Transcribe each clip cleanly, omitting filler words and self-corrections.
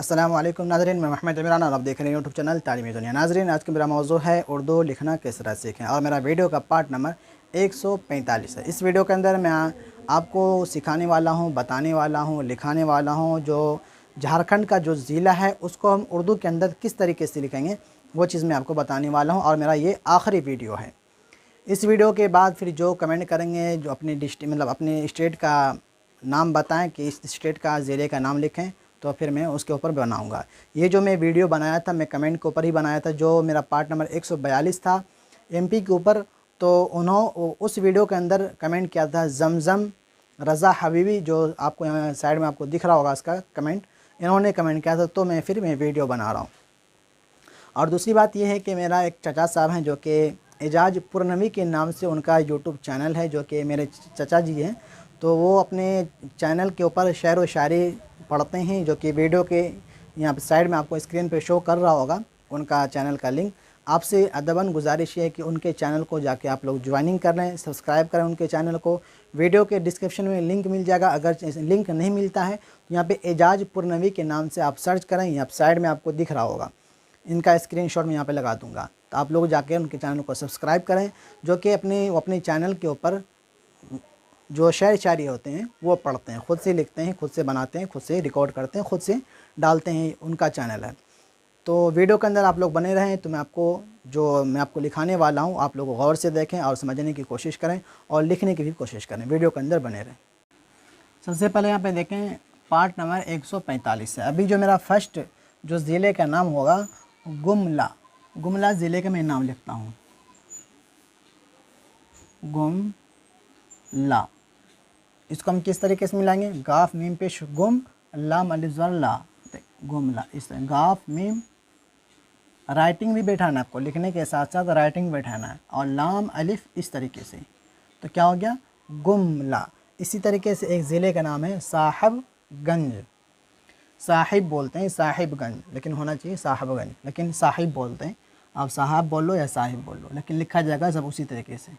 अस्सलामु अलैकुम नाज़रीन, मैं मोहम्मद इमरान और आप देख रहे हैं यूट्यूब चैनल तालीमी दुनिया। नाज़रीन, आज का मेरा मौजू है उर्दू लिखना किस तरह सीखें और मेरा वीडियो का पार्ट नंबर 145 है। इस वीडियो के अंदर मैं आपको सिखाने वाला हूँ, बताने वाला हूँ, लिखाने वाला हूँ जो झारखंड का जो ज़िला है उसको हम उर्दू के अंदर किस तरीके से लिखेंगे वो चीज़ मैं आपको बताने वाला हूँ और मेरा ये आखिरी वीडियो है। इस वीडियो के बाद फिर जो कमेंट करेंगे, जो अपनी डिस्ट्रिक्ट मतलब अपने स्टेट का नाम बताएं कि इस स्टेट का ज़िले का नाम लिखें, तो फिर मैं उसके ऊपर बनाऊंगा। ये जो मैं वीडियो बनाया था मैं कमेंट के ऊपर ही बनाया था, जो मेरा पार्ट नंबर 142 था एमपी के ऊपर। तो उन्होंने उस वीडियो के अंदर कमेंट किया था जमज़म रज़ा हबीबी, जो आपको यहाँ साइड में आपको दिख रहा होगा इसका कमेंट, इन्होंने कमेंट किया था। तो मैं वीडियो बना रहा हूँ। और दूसरी बात यह है कि मेरा एक चचा साहब हैं जो कि एजाज पुरनवी के नाम से उनका यूट्यूब चैनल है, जो कि मेरे चचा जी हैं। तो वो अपने चैनल के ऊपर शेर व शायरी पढ़ते हैं, जो कि वीडियो के यहाँ पे साइड में आपको स्क्रीन पे शो कर रहा होगा उनका चैनल का लिंक। आपसे अदबन गुजारिश है कि उनके चैनल को जाके आप लोग ज्वाइनिंग कर लें, सब्सक्राइब करें उनके चैनल को। वीडियो के डिस्क्रिप्शन में लिंक मिल जाएगा। अगर लिंक नहीं मिलता है तो यहाँ पे एजाज पुरनवी के नाम से आप सर्च करें, यहाँ साइड में आपको दिख रहा होगा। इनका स्क्रीनशॉट मैं यहाँ पे लगा दूंगा, तो आप लोग जाके उनके चैनल को सब्सक्राइब करें, जो कि अपने चैनल के ऊपर जो शेर शायरी होते हैं वो पढ़ते हैं, ख़ुद से लिखते हैं, खुद से बनाते हैं, खुद से रिकॉर्ड करते हैं, खुद से डालते हैं। उनका चैनल है। तो वीडियो के अंदर आप लोग बने रहें। तो मैं आपको लिखाने वाला हूँ आप लोग गौर से देखें और समझने की कोशिश करें और लिखने की भी कोशिश करें। वीडियो के अंदर बने रहें। सबसे पहले यहाँ पे देखें पार्ट नंबर 145 है। अभी जो मेरा फर्स्ट जो ज़िले का नाम होगा गुमला ज़िले का मैं नाम लिखता हूँ, गुमला। इसको हम किस तरीके से मिलाएंगे? गाफ मीम पेश गुम, लाम अलिफ ज़र ला, गुमला। इस तरह गाफ मीम, राइटिंग भी बैठाना आपको, लिखने के साथ साथ राइटिंग बैठाना है, और लाम अलिफ इस तरीके से। तो क्या हो गया? गुमला। इसी तरीके से एक ज़िले का नाम है साहिबगंज। साहिब बोलते हैं साहिबगंज, लेकिन होना चाहिए साहिबगंज, लेकिन साहिब बोलते हैं। आप साहब बोल लो या साहिब बोल लो, लेकिन लिखा जाएगा सब उसी तरीके से,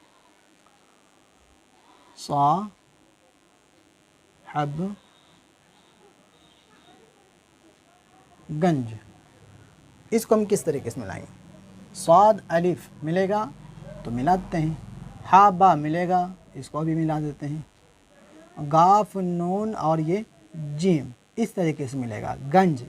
साहिबगंज। इसको हम किस तरीके से मिलाएंगे? स्वाद अलिफ मिलेगा तो मिला देते हैं, हा बा मिलेगा इसको भी मिला देते हैं, गाफ नून और ये जीम इस तरीके से मिलेगा। गंज,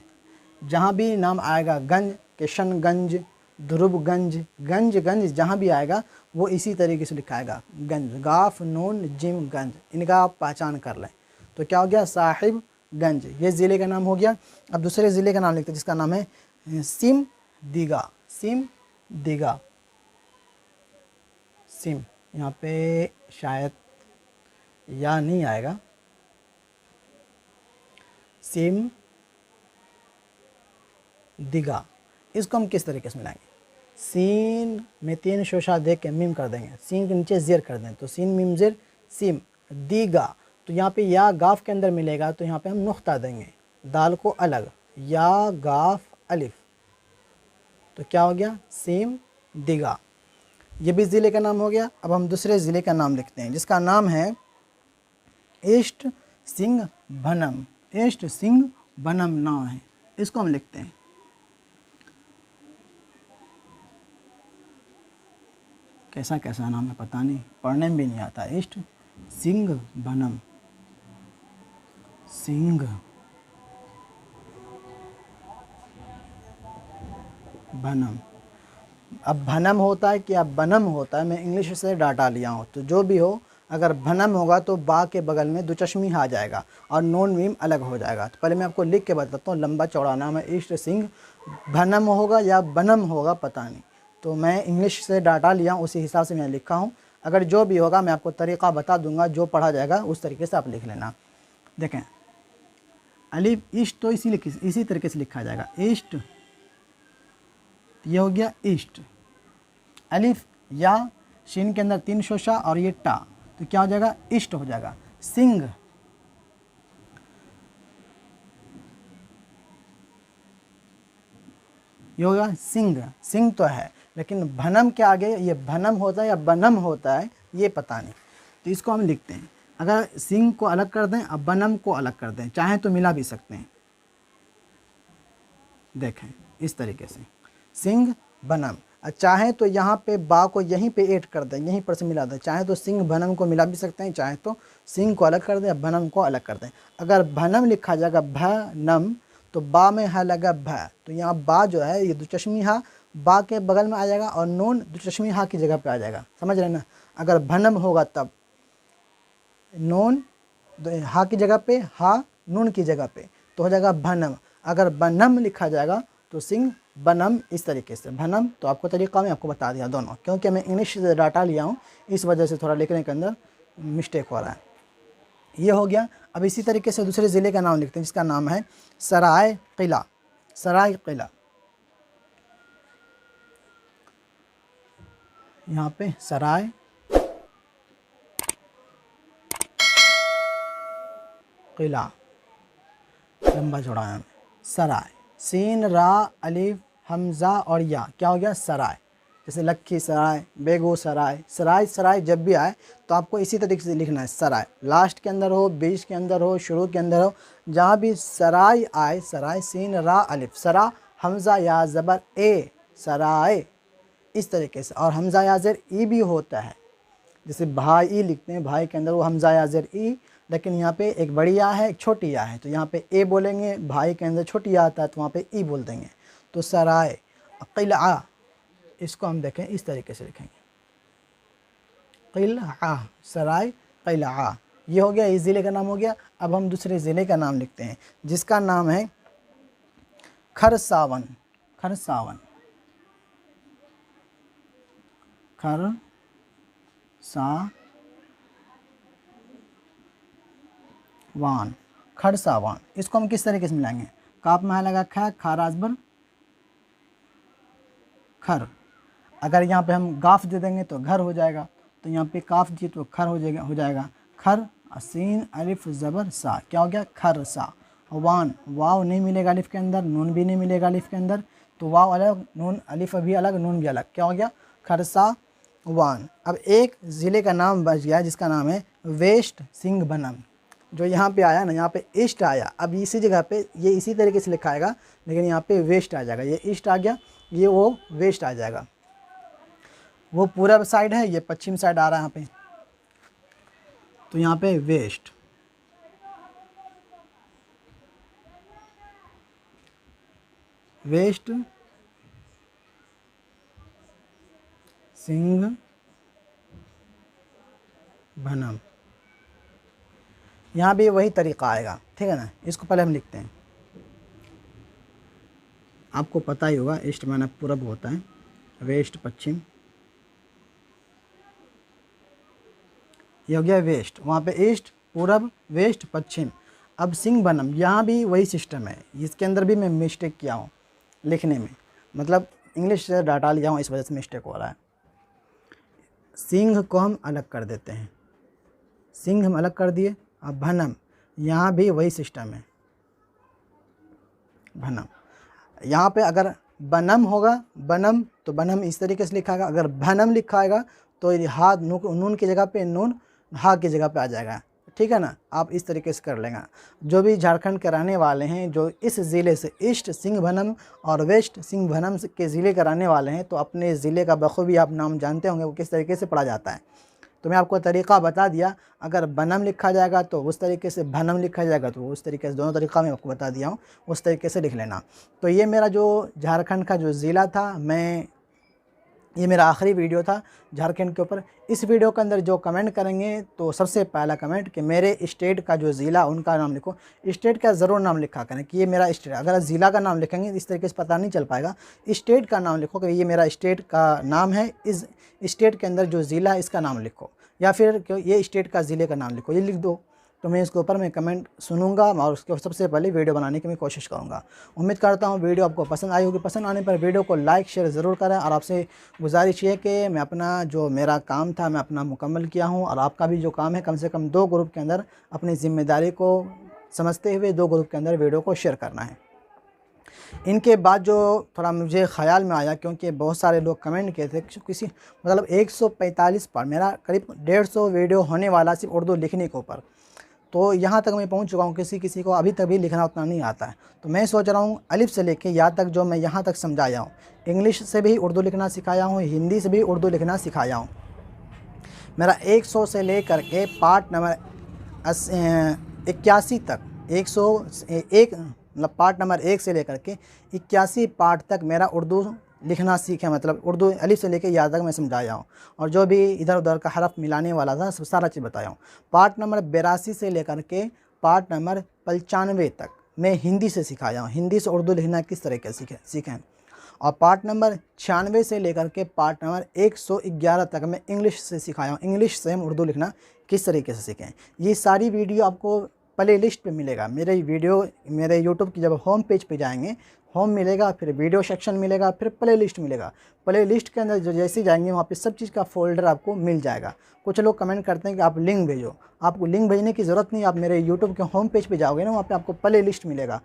जहाँ भी नाम आएगा गंज, किशनगंज, ध्रुवगंज, गंज जहाँ भी आएगा वो इसी तरीके से लिखाएगा, गंज। गाफ नून जिम गंज, इनका आप पहचान कर लें। तो क्या हो गया? साहिबगंज, ये ज़िले का नाम हो गया। अब दूसरे ज़िले का नाम लिखते हैं जिसका नाम है सिमदीगा। सिमदीगा, सिम यहाँ पे शायद या नहीं आएगा, सिमदीगा। इसको हम किस तरीके से मिलाएंगे? सीन में 3 शोशा दे के मीम कर देंगे, सीन के नीचे ज़ेर कर दें, तो सीन मीम ज़ेर सिम दीगा। तो यहाँ पे या गाफ के अंदर मिलेगा तो यहाँ पे हम नुक्ता देंगे, दाल को अलग, या गाफ अलिफ। तो क्या हो गया? सीम दीगा। ये भी ज़िले का नाम हो गया। अब हम दूसरे ज़िले का नाम लिखते हैं जिसका नाम है ईस्ट सिंह बनम। ईस्ट सिंह बनम नाम है, इसको हम लिखते हैं। कैसा कैसा नाम है पता नहीं, पढ़ने में भी नहीं आता। ईस्ट सिंह बनम, सिंह बनम। अब भनम होता है कि अब बनम होता है, मैं इंग्लिश से डाटा लिया हूँ। तो जो भी हो, अगर भनम होगा तो बा के बगल में 2 चश्मी आ जाएगा और नून मीम अलग हो जाएगा। तो पहले मैं आपको लिख के बताता हूँ, लंबा चौड़ा नाम है ईस्ट सिंह। भनम होगा या बनम होगा पता नहीं, तो मैं इंग्लिश से डाटा लिया हूँ, उसी हिसाब से मैं लिखा हूँ। अगर जो भी होगा मैं आपको तरीक़ा बता दूँगा, जो पढ़ा जाएगा उस तरीके से आप लिख लेना। देखें अलिफ ईस्ट तो इसी तरीके से लिखा जाएगा, ईस्ट। ये हो गया ईस्ट। अलिफ या शीन के अंदर 3 शोशा और ये टा, तो क्या हो जाएगा? ईस्ट हो जाएगा। सिंह, ये होगा सिंह। सिंह तो है, लेकिन भनम के आगे ये भनम होता है या बनम होता है ये पता नहीं। तो इसको हम लिखते हैं, अगर सिंह को अलग कर दें और बनम को अलग कर दें, चाहें तो मिला भी सकते हैं। देखें इस तरीके से सिंह बनम। चाहे तो यहाँ पे बा को यहीं पे ऐड कर दें, यहीं पर से मिला दें। चाहे तो सिंह बनम को मिला भी सकते हैं, चाहे तो सिंह को अलग कर दें या बनम को अलग कर दें। अगर भनम लिखा जाएगा भनम तो बा में हा लगा भ, तो यहाँ बा जो है ये दुचश्मी हा बा के बगल में आ जाएगा और नून दुचश्मी हा की जगह पे आ जाएगा। समझ रहे ना। अगर भनम होगा तब नून हा की जगह पे, हा नून की जगह पे, तो हो जाएगा भनम। अगर बनम लिखा जाएगा तो सिंह बनम इस तरीके से। भनम तो आपको तरीक़ा मैं आपको बता दिया दोनों, क्योंकि मैं इंग्लिश से डाटा लिया हूँ इस वजह से थोड़ा लिखने के अंदर मिस्टेक हो रहा है। ये हो गया। अब इसी तरीके से दूसरे ज़िले का नाम लिखते हैं जिसका नाम है सराय किला। सराय किला, यहाँ पे सराय किला, लंबा चौड़ा है सराय, सीन रा अलिफ हमज़ा और या, क्या हो गया सराय। जैसे लखीसराय, बेगूसराय, सराय सराय जब भी आए तो आपको इसी तरीके से लिखना है सराय। लास्ट के अंदर हो, बीच के अंदर हो, शुरू के अंदर हो, जहाँ भी सराय आए, सराय सीन रा अलिफ, सरा हमज़ा या ज़बर ए, सराय इस तरीके से। और हमज़ा या ज़ेर ई भी होता है, जैसे भाई लिखते हैं, भाई के अंदर वो हमज़ा या ज़ेर ई, लेकिन यहाँ पे एक बड़ी या है एक छोटी या है, तो यहाँ पे ए बोलेंगे, भाई के अंदर छोटी या आता है तो वहाँ पे ई बोल देंगे। तो सराय किला, इसको हम देखें इस तरीके से लिखेंगे किला, सराय किला। ये हो गया, इस ज़िले का नाम हो गया। अब हम दूसरे ज़िले का नाम लिखते हैं जिसका नाम है खरसावन। खरसावन, खरसावान, खरसावान। इसको हम किस तरीके से मिलाएंगे, काप में लगा ख, खाराजबर खर। अगर यहाँ पे हम गाफ दे देंगे तो घर हो जाएगा, तो यहाँ पे काफ जी तो खर हो जाएगा खर। सीन अलिफ ज़बर सा, क्या हो गया खर सा। वान, वाव नहीं मिलेगा अलिफ के अंदर, नून भी नहीं मिलेगा अलिफ के अंदर, तो वाव अलग, नून अलिफ भी अलग, नून भी अलग, क्या हो गया खरसा वान। अब एक ज़िले का नाम बच गया जिसका नाम है वेस्ट सिंह बनम। जो यहाँ पे आया ना, यहाँ पे ईस्ट आया, अब इसी जगह पे ये इसी तरीके से लिखा आएगा, लेकिन यहाँ पे वेस्ट आ जाएगा। ये ईस्ट आ गया, ये वो वेस्ट आ जाएगा। वो पूरब साइड है, ये पश्चिम साइड आ रहा है यहाँ पे, तो यहाँ पे वेस्ट। वेस्ट सिंह बनम, यहाँ भी वही तरीक़ा आएगा, ठीक है ना। इसको पहले हम लिखते हैं, आपको पता ही होगा ईस्ट माना पूरब होता है, वेस्ट पश्चिम, ये हो गया वेस्ट। वहाँ पे ईस्ट, पूरब, वेस्ट, पश्चिम। अब सिंह बनम, यहाँ भी वही सिस्टम है, इसके अंदर भी मैं मिस्टेक किया हूँ लिखने में, मतलब इंग्लिश से डाटा लिया हूँ इस वजह से मिस्टेक हो रहा है। सिंह को हम अलग कर देते हैं, सिंह हम अलग कर दिए। अब भनम, यहाँ भी वही सिस्टम है, भनम। यहाँ पे अगर बनम होगा, बनम तो बनम इस तरीके से लिखाएगा। अगर भनम लिखाएगा तो ये हाथ नून की जगह पे नून हा की जगह पे आ जाएगा, ठीक है ना। आप इस तरीके से कर लेंगे। जो भी झारखंड के रहने वाले हैं, जो इस ज़िले से ईस्ट सिंह भनम और वेस्ट सिंह भनम के ज़िले के रहने वाले हैं, तो अपने ज़िले का बखूबी आप नाम जानते होंगे वो किस तरीके से पढ़ा जाता है। तो मैं आपको तरीक़ा बता दिया, अगर बनम लिखा जाएगा तो उस तरीके से, भनम लिखा जाएगा तो उस तरीके से, दोनों तरीक़ा मैं आपको बता दिया हूँ, उस तरीके से लिख लेना। तो ये मेरा जो झारखंड का जो ज़िला था, ये मेरा आखिरी वीडियो था झारखंड के ऊपर। इस वीडियो के अंदर जो कमेंट करेंगे तो सबसे पहला कमेंट कि मेरे स्टेट का जो ज़िला उनका नाम लिखो। स्टेट का ज़रूर नाम लिखा करें कि ये मेरा स्टेट। अगर ज़िला का नाम लिखेंगे इस तरीके से पता नहीं चल पाएगा। स्टेट का नाम लिखो कि ये मेरा स्टेट का नाम है, इस स्टेट के अंदर जो ज़िला है इसका नाम लिखो, या फिर ये स्टेट का ज़िले का नाम लिखो, ये लिख दो। तो मैं इसके ऊपर मैं कमेंट सुनूंगा और उसके सबसे पहले वीडियो बनाने की मैं कोशिश करूंगा। उम्मीद करता हूं वीडियो आपको पसंद आई होगी। पसंद आने पर वीडियो को लाइक शेयर ज़रूर करें, और आपसे गुजारिश है कि मैं अपना जो मेरा काम था मैं अपना मुकम्मल किया हूं, और आपका भी जो काम है कम से कम 2 ग्रुप के अंदर अपनी ज़िम्मेदारी को समझते हुए 2 ग्रुप के अंदर वीडियो को शेयर करना है। इनके बाद जो थोड़ा मुझे ख़्याल में आया, क्योंकि बहुत सारे लोग कमेंट किए थे किसी मतलब 145 पर मेरा करीब 150 वीडियो होने वाला सिर्फ उर्दू लिखने के ऊपर, तो यहाँ तक मैं पहुँच चुका हूँ, किसी को अभी तक भी लिखना उतना नहीं आता है। तो मैं सोच रहा हूँ अलिफ से लेके या तक जो मैं यहाँ तक समझाया हूँ, इंग्लिश से भी उर्दू लिखना सिखाया हूँ, हिंदी से भी उर्दू लिखना सिखाया हूँ। मेरा 100 से लेकर के पार्ट नंबर 81 तक, 101 मतलब पार्ट नंबर 1 से लेकर के 81 पार्ट तक मेरा उर्दू लिखना सीखे, मतलब उर्दू अलिफ से लेकर या तक मैं समझाया हूँ। और जो भी इधर उधर का हरफ मिलाने वाला था सब सारा चीज़ बताया हूँ। पार्ट नंबर 82 से लेकर के पार्ट नंबर 95 तक मैं हिंदी से सिखाया हूँ, हिंदी से उर्दू लिखना किस तरीके से सीखें। और पार्ट नंबर 96 से लेकर के पार्ट नंबर 111 तक मैं इंग्लिश से सिखाया हूँ, इंग्लिश से हम उर्दू लिखना किस तरीके से सीखें। ये सारी वीडियो आपको प्ले लिस्ट पे मिलेगा। मेरे यूट्यूब की जब होम पेज पे जाएंगे, होम मिलेगा, फिर वीडियो सेक्शन मिलेगा, फिर प्ले लिस्ट मिलेगा। प्ले लिस्ट के अंदर जो जैसे जाएंगे वहाँ पे सब चीज़ का फ़ोल्डर आपको मिल जाएगा। कुछ लोग कमेंट करते हैं कि आप लिंक भेजो, आपको लिंक भेजने की ज़रूरत नहीं। आप मेरे यूट्यूब के होम पेज पे जाओगे ना, वहाँ पे आपको प्ले लिस्ट मिलेगा,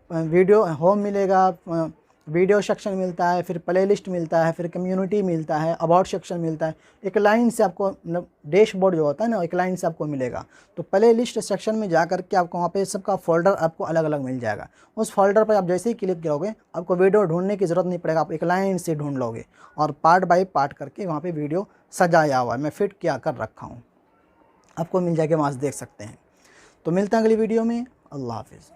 वीडियो होम मिलेगा, वीडियो सेक्शन मिलता है, फिर प्ले लिस्ट मिलता है, फिर कम्युनिटी मिलता है, अबाउट सेक्शन मिलता है। एक लाइन से आपको मतलब डैशबोर्ड जो होता है ना, एक लाइन से आपको मिलेगा। तो प्ले लिस्ट सेक्शन में जाकर के आपको वहाँ पे सबका फ़ोल्डर आपको अलग अलग मिल जाएगा। उस फोल्डर पर आप जैसे ही क्लिक करोगे आपको वीडियो ढूंढने की ज़रूरत नहीं पड़ेगा, आप एक लाइन से ढूंढ लोगे। और पार्ट बाय पार्ट करके वहाँ पर वीडियो सजाया हुआ है, मैं फिट किया कर रखा हूँ, आपको मिल जाएगा, वहाँ से देख सकते हैं। तो मिलते हैं अगली वीडियो में। अल्लाह हाफिज़।